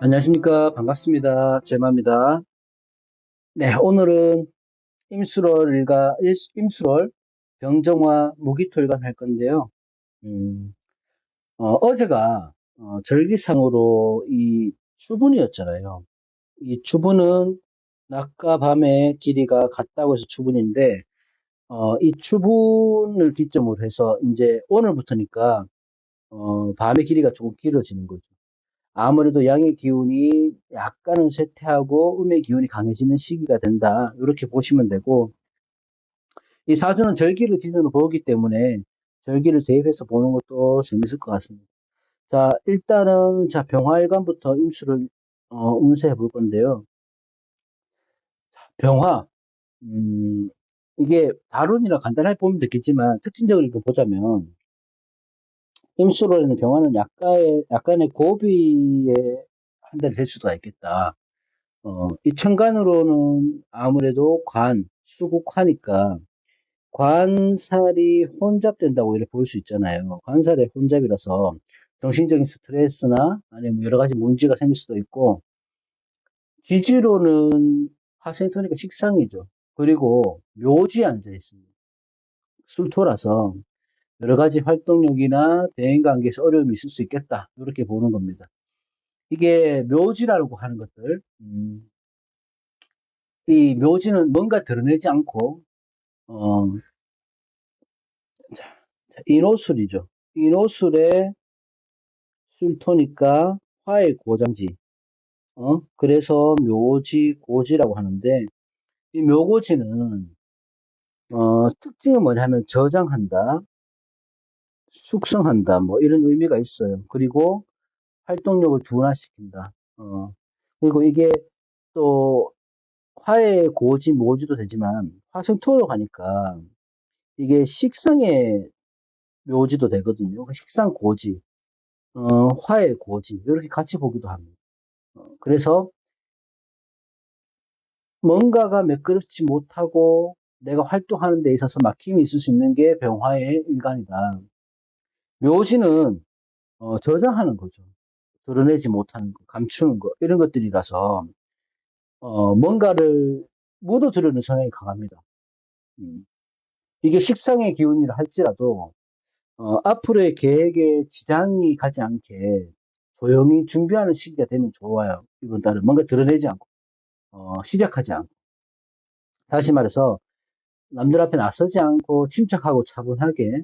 안녕하십니까. 반갑습니다. 제마입니다. 네, 오늘은 임수롤 병정화 무기토일관 할 건데요. 음, 제가 절기상으로 이 추분이었잖아요. 이 추분은 낮과 밤의 길이가 같다고 해서 추분인데, 이 추분을 기점으로 해서 이제 오늘부터니까 밤의 길이가 조금 길어지는 거죠. 아무래도 양의 기운이 약간은 쇠퇴하고 음의 기운이 강해지는 시기가 된다. 이렇게 보시면 되고, 이 사주는 절기를 기준으로 보기 때문에 절기를 대입해서 보는 것도 재밌을 것 같습니다. 자, 일단은 병화일관부터 임수를 운세해 볼 건데요. 병화, 음, 이게 다룬이라 간단하게 보면 되겠지만 특징적으로 이렇게 보자면 임수로 있는 병화는 약간의 고비에 한 달이 될 수가 있겠다. 이 천간으로는 아무래도 수국하니까 관살이 혼잡된다고 이렇게 볼 수 있잖아요. 관살의 혼잡이라서 정신적인 스트레스나 아니면 여러 가지 문제가 생길 수도 있고, 지지로는 화생이 토니까 식상이죠. 그리고 묘지에 앉아 있습니다. 술토라서 여러 가지 활동력이나 대인관계에서 어려움이 있을 수 있겠다. 이렇게 보는 겁니다. 이게 묘지라고 하는 것들, 이 묘지는 뭔가 드러내지 않고 어, 인호술이죠. 인호술에 술토니까 화의 고장지. 그래서 묘지고지라고 하는데, 이 묘고지는, 특징은 뭐냐면 저장한다, 숙성한다, 뭐 이런 의미가 있어요. 그리고 활동력을 둔화시킨다. 그리고 이게 또 화의 고지, 묘지도 되지만 화생토로 가니까 이게 식상의 묘지도 되거든요. 그 식상 고지. 화의 고지 이렇게 같이 보기도 합니다. 그래서 뭔가가 매끄럽지 못하고 내가 활동하는 데 있어서 막힘이 있을 수 있는 게 병화의 일간이다. 묘지는 저장하는 거죠. 드러내지 못하는 거, 감추는 거 이런 것들이라서 뭔가를 묻어두려는 성향이 강합니다. 음. 이게 식상의 기운이라 할지라도 앞으로의 계획에 지장이 가지 않게 조용히 준비하는 시기가 되면 좋아요. 이번 달은 뭔가 드러내지 않고 시작하지 않고. 다시 말해서 남들 앞에 나서지 않고 침착하고 차분하게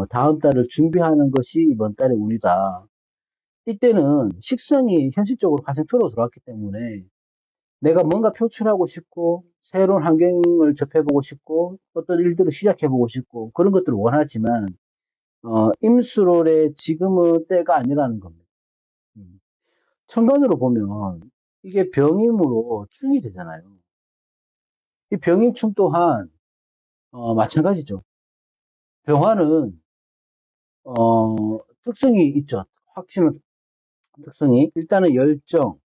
다음 달을 준비하는 것이 이번 달의 운이다. 이때는 식성이 현실적으로 가장 틀어 들어왔기 때문에 내가 뭔가 표출하고 싶고 새로운 환경을 접해보고 싶고 어떤 일들을 시작해보고 싶고 그런 것들을 원하지만 임수롤의 지금은 때가 아니라는 겁니다. 음. 천간으로 보면 이게 병임으로 충이 되잖아요. 이 병임충 또한 마찬가지죠. 병화는 특성이 있죠. 확실한 특성이 일단은 열정,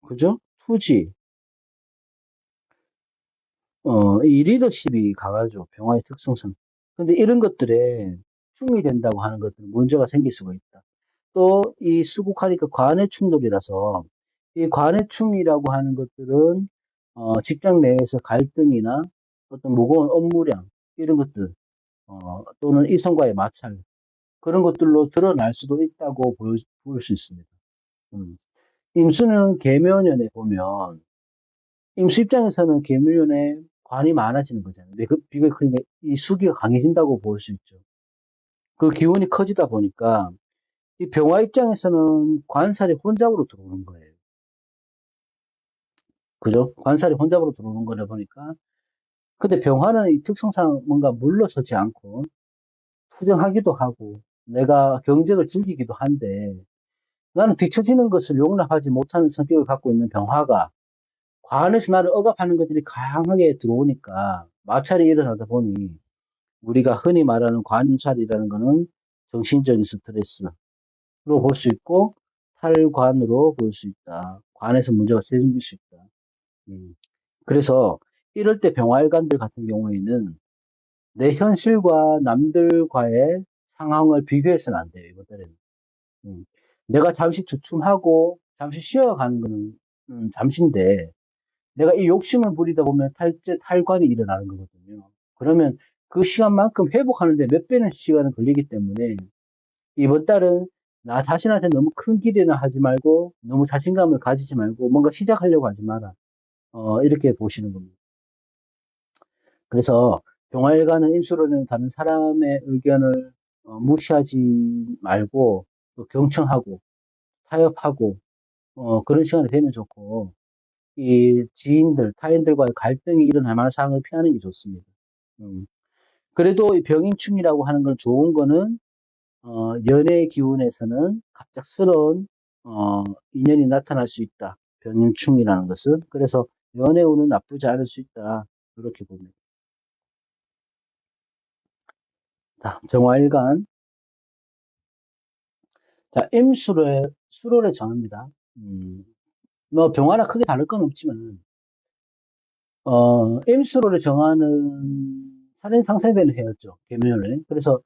그죠? 투지, 이 리더십이 강하죠. 병화의 특성상. 근데 이런 것들에 충이 된다고 하는 것들은 문제가 생길 수가 있다. 또 이 수국하니까 관의 충돌이라서 이 관의 충이라고 하는 것들은 직장 내에서 갈등이나 어떤 무거운 업무량 이런 것들 또는 이성과의 마찰 그런 것들로 드러날 수도 있다고 보일 수 있습니다. 음. 임수는 계묘년에 보면 임수 입장에서는 계묘년에 관이 많아지는 거잖아요. 비교 크니까 이 수기가 강해진다고 볼 수 있죠. 그 기운이 커지다 보니까 이 병화 입장에서는 관살이 혼잡으로 들어오는 거예요. 그죠? 관살이 혼잡으로 들어오는 거다 보니까 근데 병화는 이 특성상 뭔가 물러서지 않고 투정하기도 하고 내가 경쟁을 즐기기도 한데 나는 뒤처지는 것을 용납하지 못하는 성격을 갖고 있는 병화가 관에서 나를 억압하는 것들이 강하게 들어오니까 마찰이 일어나다 보니 우리가 흔히 말하는 관살이라는 것은 정신적인 스트레스로 볼 수 있고 탈관으로 볼 수 있다. 관에서 문제가 생길 수 있다. 음. 그래서 이럴 때 병화일관들 같은 경우에는 내 현실과 남들과의 상황을 비교해서는 안 돼요. 이것들은. 음. 내가 잠시 주춤하고 잠시 쉬어가는 거는 잠시인데 내가 이 욕심을 부리다 보면 탈관이 일어나는 거거든요. 그러면 그 시간만큼 회복하는데 몇 배는 시간이 걸리기 때문에 이번 달은 나 자신한테 너무 큰 기대는 하지 말고 너무 자신감을 가지지 말고 뭔가 시작하려고 하지 마라. 이렇게 보시는 겁니다. 그래서 병화일관은 임수로는 다른 사람의 의견을 무시하지 말고 또 경청하고 타협하고 그런 시간이 되면 좋고 이 지인들, 타인들과의 갈등이 일어날 만한 상황을 피하는 게 좋습니다. 음. 그래도 이 병임충이라고 하는 건 좋은 거는 연애 기운에서는 갑작스러운 인연이 나타날 수 있다. 병임충이라는 것은 그래서 연애 운은 나쁘지 않을 수 있다. 이렇게 봅니다. 자, 정화일간. 자, 수로를 정합니다. 뭐 병화나 크게 다를 건 없지만 임수로를 정하는 살인 상생되는 해였죠. 계면을. 그래서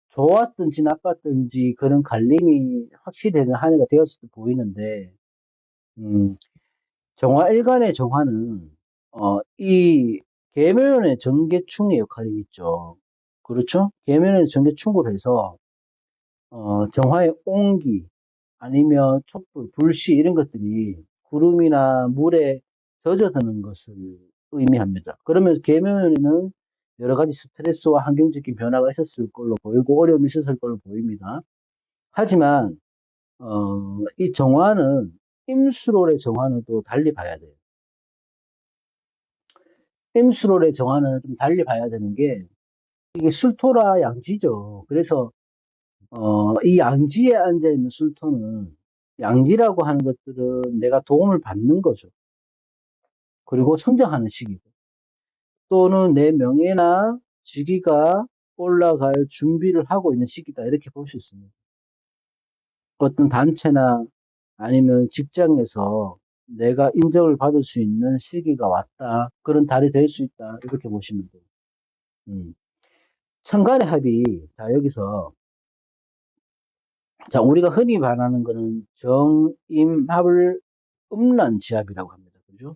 좋았든지 나빴든지 그런 갈림이 확실히 되는 한 해가 되었을 때 보이는데, 음, 정화일간의 정화는, 이 계면의 전개충의 역할이 있죠. 그렇죠? 계면의 전개충으로 해서, 정화의 온기, 아니면 촛불, 불씨 이런 것들이 구름이나 물에 젖어드는 것을 의미합니다. 그러면 계면에는 여러 가지 스트레스와 환경적인 변화가 있었을 걸로 보이고 어려움이 있었을 걸로 보입니다. 하지만 이 정화는 임수롤의 정화는 또 달리 봐야 돼요. 임수롤의 정화는 좀 달리 봐야 되는 게 이게 술토라 양지죠. 그래서 이 양지에 앉아 있는 술토는 양지라고 하는 것들은 내가 도움을 받는 거죠. 그리고 성장하는 시기고 또는 내 명예나 직위가 올라갈 준비를 하고 있는 시기다. 이렇게 볼 수 있습니다. 어떤 단체나 아니면 직장에서 내가 인정을 받을 수 있는 시기가 왔다. 그런 달이 될 수 있다. 이렇게 보시면 돼요. 음. 천간의 합이, 자, 여기서, 자, 우리가 흔히 말하는 거는 정임합을 음란지합이라고 합니다. 그죠?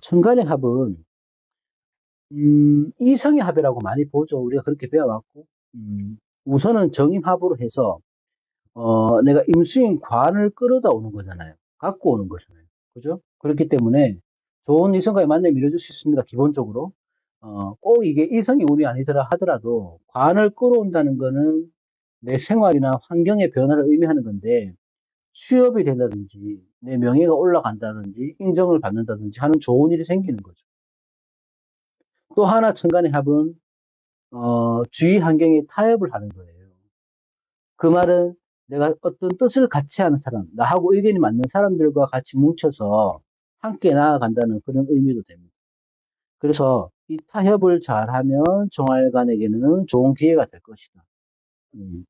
천간의 합은, 이성의 합이라고 많이 보죠. 우리가 그렇게 배워왔고, 우선은 정임합으로 해서, 내가 임수인 관을 끌어다 오는 거잖아요. 갖고 오는 거잖아요. 그죠? 그렇기 때문에 좋은 이성과의 만남이 이루어질 수 있습니다. 기본적으로. 꼭 이게 이성이 운이 아니더라 하더라도 관을 끌어온다는 거는 내 생활이나 환경의 변화를 의미하는 건데 취업이 된다든지 내 명예가 올라간다든지 인정을 받는다든지 하는 좋은 일이 생기는 거죠. 또 하나 천간의 합은 주위 환경에 타협을 하는 거예요. 그 말은 내가 어떤 뜻을 같이 하는 사람, 나하고 의견이 맞는 사람들과 같이 뭉쳐서 함께 나아간다는 그런 의미도 됩니다. 그래서 이 타협을 잘하면 정활관에게는 좋은 기회가 될 것이다. 음.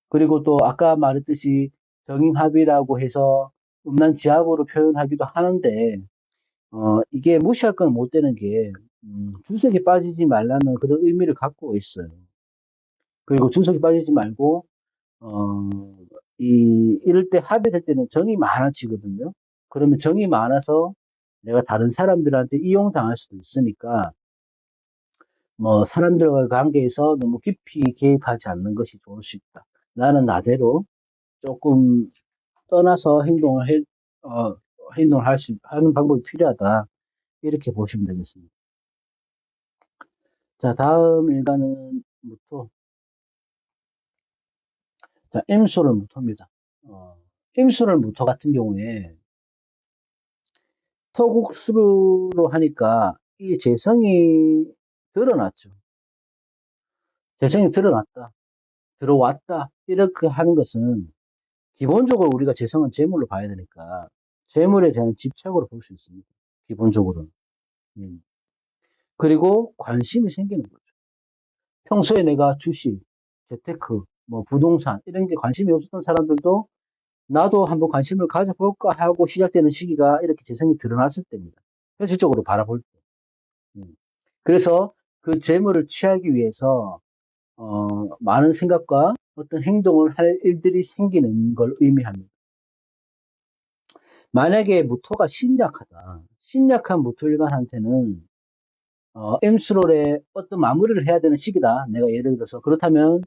그리고 또 아까 말했듯이 정임합의라고 해서 음란지합으로 표현하기도 하는데 이게 무시할 건 못 되는 게 주석에 빠지지 말라는 그런 의미를 갖고 있어요. 그리고 주석에 빠지지 말고 어, 이럴 때 합의될 때는 정이 많아지거든요. 그러면 정이 많아서 내가 다른 사람들한테 이용당할 수도 있으니까, 뭐, 사람들과의 관계에서 너무 깊이 개입하지 않는 것이 좋을 수 있다. 나는 나대로 조금 떠나서 행동을 하는 방법이 필요하다. 이렇게 보시면 되겠습니다. 자, 다음 일간은 무토. 자, 임수를 무토입니다. 임수를 무토 같은 경우에 토국수로 하니까 이 재성이 드러났죠. 재성이 드러났다. 들어왔다. 이렇게 하는 것은 기본적으로 우리가 재성은 재물로 봐야 되니까 재물에 대한 집착으로 볼 수 있습니다. 기본적으로는. 음. 그리고 관심이 생기는 거죠. 평소에 내가 주식, 재테크, 뭐 부동산 이런 게 관심이 없었던 사람들도 나도 한번 관심을 가져볼까 하고 시작되는 시기가 이렇게 재성이 드러났을 때입니다. 현실적으로 바라볼 때. 음. 그래서 그 재물을 취하기 위해서 많은 생각과 어떤 행동을 할 일들이 생기는 걸 의미합니다. 만약에 무토가 신약하다. 신약한 무토일관한테는 임수롤에 어떤 마무리를 해야 되는 시기다. 내가 예를 들어서 그렇다면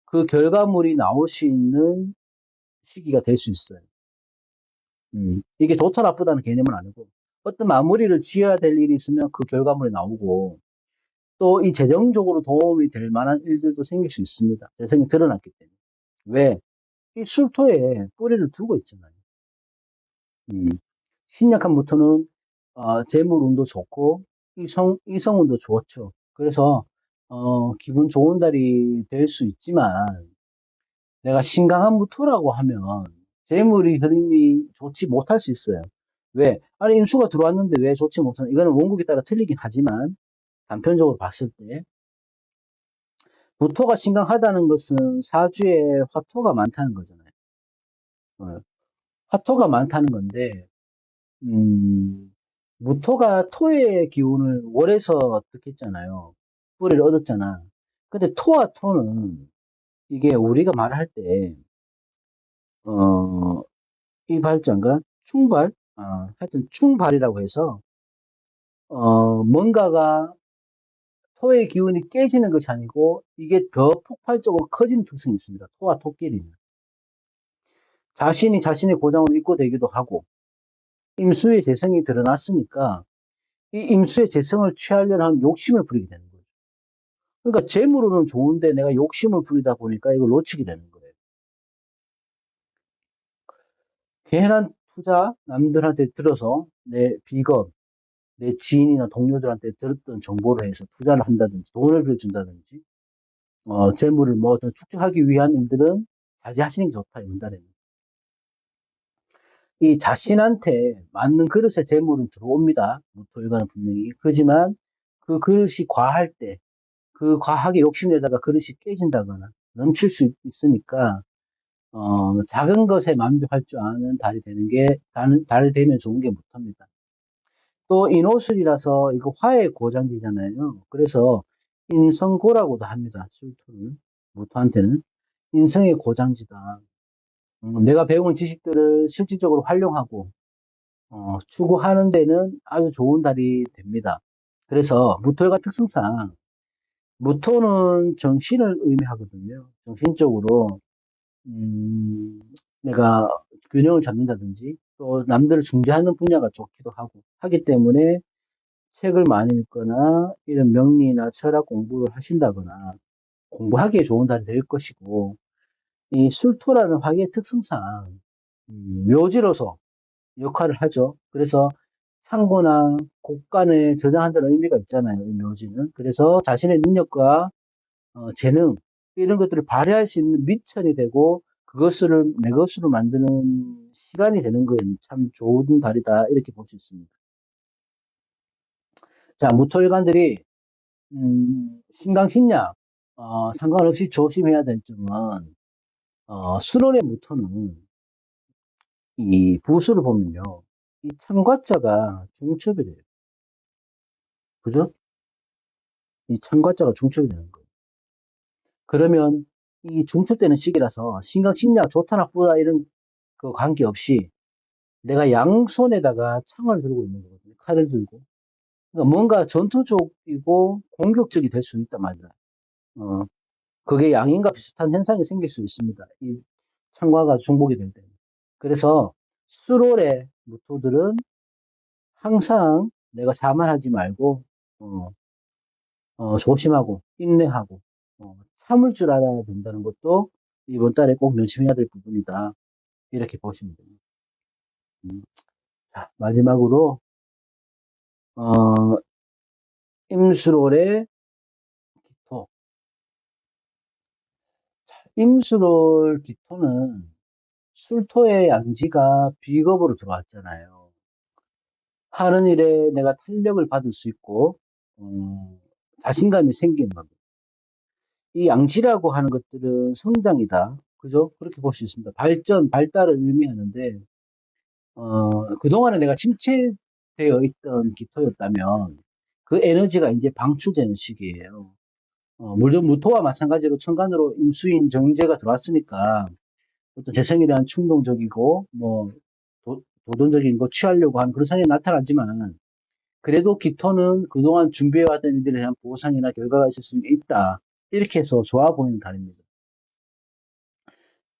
그 결과물이 나올 수 있는 시기가 될 수 있어요. 이게 좋다 나쁘다는 개념은 아니고 어떤 마무리를 지어야 될 일이 있으면 그 결과물이 나오고 또 이 재정적으로 도움이 될 만한 일들도 생길 수 있습니다. 재성이 드러났기 때문에. 왜? 이 술토에 뿌리를 두고 있잖아요. 음, 신약한 무토는 재물 운도 좋고 이성 운도 좋죠. 그래서 기분 좋은 달이 될 수 있지만 내가 신강한 무토라고 하면 재물이 흐름이 좋지 못할 수 있어요. 왜? 아니 인수가 들어왔는데 왜 좋지 못하는? 이거는 원국에 따라 틀리긴 하지만 단편적으로 봤을 때 무토가 신강하다는 것은 사주에 화토가 많다는 거잖아요. 어, 화토가 많다는 건데 무토가 토의 기운을 월에서 득했잖아요. 뿌리를 얻었잖아. 근데 토와 토는 이게 우리가 말할 때, 어, 이 발자인가? 충발? 하여튼 충발이라고 해서, 뭔가가 토의 기운이 깨지는 것이 아니고 이게 더 폭발적으로 커지는 특성이 있습니다. 토와 토끼리는. 자신이 자신의 고장으로 입고되기도 하고, 임수의 재성이 드러났으니까 이 임수의 재성을 취하려는 하는 욕심을 부리게 되는 거예요. 그러니까 재물로는 좋은데 내가 욕심을 부리다 보니까 이걸 놓치게 되는 거예요. 괜한 투자, 남들한테 들어서 내 비겁, 내 지인이나 동료들한테 들었던 정보를 해서 투자를 한다든지 돈을 빌려준다든지 재물을 뭐 어떤 축적하기 위한 일들은 자제하시는 게 좋다, 이번 달에는. 이 자신한테 맞는 그릇에 재물은 들어옵니다. 토일가는 분명히. 그지만 그 그릇이 과할 때, 그 과하게 욕심내다가 그릇이 깨진다거나 넘칠 수 있으니까 작은 것에 만족할 줄 아는 달이 되는 게, 달이 되면 좋은 게 무토입니다. 또 인호술이라서 이거 화의 고장지잖아요. 그래서 인성고라고도 합니다. 술토를. 무토한테는. 인성의 고장지다. 내가 배운 지식들을 실질적으로 활용하고, 추구하는 데는 아주 좋은 달이 됩니다. 그래서 무토일관 특성상, 무토는 정신을 의미하거든요. 정신적으로 음, 내가 균형을 잡는다든지 또 남들을 중재하는 분야가 좋기도 하고 하기 때문에 책을 많이 읽거나 이런 명리나 철학 공부를 하신다거나 공부하기에 좋은 달이 될 것이고 이 술토라는 화기의 특성상 묘지로서 역할을 하죠. 그래서 창고나 곳간에 저장한다는 의미가 있잖아요. 이 묘지는. 그래서 자신의 능력과 재능, 이런 것들을 발휘할 수 있는 미천이 되고, 그것을 내 것으로 만드는 시간이 되는 거에는 참 좋은 달이다. 이렇게 볼 수 있습니다. 자, 무토일관들이, 신강신약, 상관없이 조심해야 될 점은, 수론의 무토는 이 부수를 보면요. 이 참과자가 중첩이 돼요. 그죠? 이 참과자가 중첩이 되는 거예요. 그러면 이 중첩되는 시기라서 신강신약 좋다 나쁘다 이런 그 관계없이 내가 양손에다가 창을 들고 있는 거거든요. 칼을 들고. 그러니까 뭔가 전투적이고 공격적이 될 수 있단 말이야. 어, 그게 양인과 비슷한 현상이 생길 수 있습니다. 이 창과가 중복이 될 때. 그래서 수롤의 무토들은 항상 내가 자만하지 말고, 어, 조심하고, 인내하고, 참을 줄 알아야 된다는 것도 이번 달에 꼭 명심해야 될 부분이다. 이렇게 보시면 됩니다. 자, 마지막으로, 어, 임수롤의 기토. 임수롤 기토는 술토의 양지가 비겁으로 들어왔잖아요. 하는 일에 내가 탄력을 받을 수 있고, 자신감이 생기는 겁니다. 이 양지라고 하는 것들은 성장이다. 그죠? 그렇게 볼 수 있습니다. 발전, 발달을 의미하는데, 그동안에 내가 침체되어 있던 기토였다면, 그 에너지가 이제 방출되는 시기예요. 물론 무토와 마찬가지로 천간으로 임수인 정제가 들어왔으니까 어떤 재성에 대한 충동적이고 뭐 도전적인 거 취하려고 하는 그런 성향이 나타나지만 그래도 기토는 그동안 준비해왔던 일들에 대한 보상이나 결과가 있을 수 있다. 이렇게 해서 좋아 보이는 달입니다.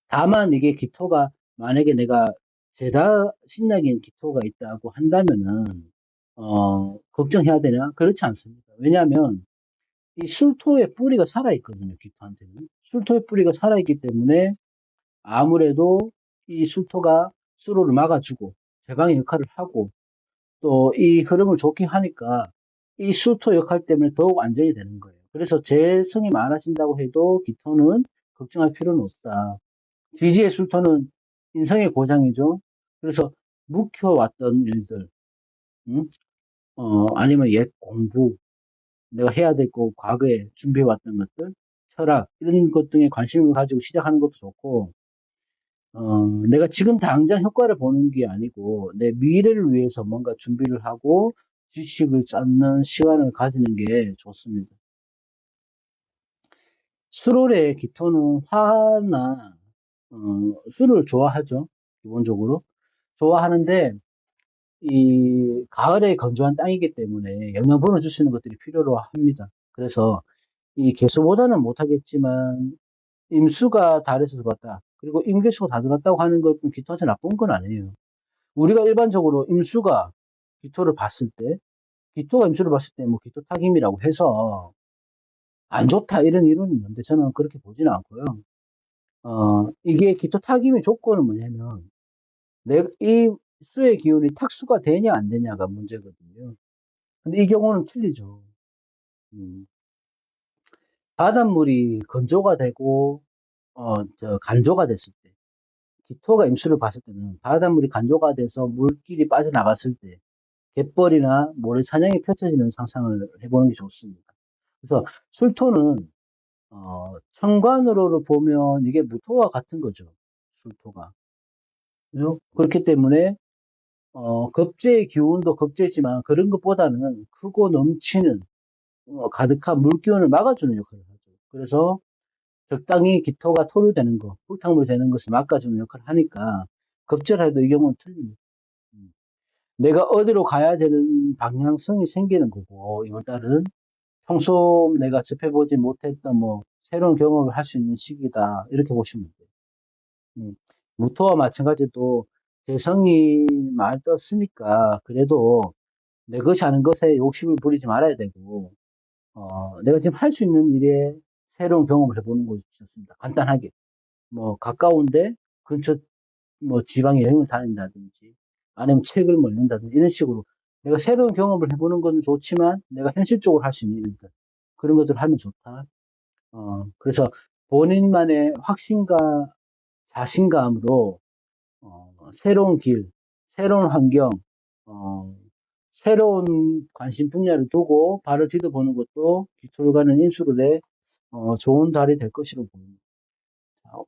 다만 이게 기토가 만약에 내가 죄다 신약인 기토가 있다고 한다면은 걱정해야 되냐? 그렇지 않습니다. 왜냐하면 이 술토의 뿌리가 살아있거든요. 기토한테는. 술토의 뿌리가 살아있기 때문에 아무래도 이 술토가 수로를 막아주고 제방의 역할을 하고 또 이 흐름을 좋게 하니까 이 술토 역할 때문에 더욱 안정이 되는 거예요. 그래서 재성이 많아진다고 해도 기토는 걱정할 필요는 없다. 뒤지의 술토는 인성의 고장이죠. 그래서 묵혀왔던 일들, 음? 아니면 옛 공부, 내가 해야 될 거, 과거에 준비해왔던 것들, 철학, 이런 것 등에 관심을 가지고 시작하는 것도 좋고, 내가 지금 당장 효과를 보는 게 아니고, 내 미래를 위해서 뭔가 준비를 하고, 지식을 쌓는 시간을 가지는 게 좋습니다. 수롤의 기토는 화나, 술을 좋아하죠. 기본적으로. 좋아하는데, 이 가을에 건조한 땅이기 때문에 영양분을 줄 수 있는 것들이 필요로 합니다. 그래서 이 개수보다는 못하겠지만 임수가 달에서 들어왔다. 그리고 임계수가 다 들어왔다고 하는 것은 기토한테 나쁜 건 아니에요. 우리가 일반적으로 임수가 기토를 봤을 때, 기토가 임수를 봤을 때 뭐 기토 타김이라고 해서 안 좋다 이런 이론이 있는데 저는 그렇게 보지는 않고요. 이게 기토 타김의 조건은 뭐냐면 이 수의 기운이 탁수가 되냐 안 되냐가 문제거든요. 근데 이 경우는 틀리죠. 음, 바닷물이 건조가 되고, 간조가 됐을 때, 기토가 임수를 봤을 때는 바닷물이 간조가 돼서 물길이 빠져나갔을 때, 갯벌이나 모래 사냥이 펼쳐지는 상상을 해보는 게 좋습니다. 그래서 술토는, 천간으로 보면 이게 무토와 같은 거죠. 술토가. 그죠? 그렇기 때문에, 겁재의 기운도 겁재지만 그런 것보다는 크고 넘치는, 가득한 물기운을 막아주는 역할을 하죠. 그래서 적당히 기토가 토류되는 거, 흙탕물이 되는 것을 막아주는 역할을 하니까 급절해도 이 경우는 틀립니다. 음. 내가 어디로 가야 되는 방향성이 생기는 거고, 이번 달은 평소 내가 접해보지 못했던 뭐 새로운 경험을 할 수 있는 시기다. 이렇게 보시면 돼요. 무토와 마찬가지로 재성이 많이 떴으니까 그래도 내 것이 아는 것에 욕심을 부리지 말아야 되고, 내가 지금 할 수 있는 일에 새로운 경험을 해보는 것이 좋습니다. 간단하게. 뭐, 가까운데 근처 뭐 지방에 여행을 다닌다든지, 아니면 책을 뭐 읽는다든지, 이런 식으로 내가 새로운 경험을 해보는 건 좋지만, 내가 현실적으로 할 수 있는 일들, 그런 것들을 하면 좋다. 그래서 본인만의 확신과 자신감으로, 새로운 길, 새로운 환경, 어, 새로운 관심 분야를 두고 발을 디뎌보는 것도 기초일관은 인수를 해 좋은 달이 될 것이라고 봅니다.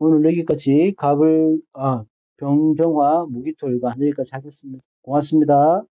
오늘 여기까지 병정화 무기토일관 여기까지 하겠습니다. 고맙습니다.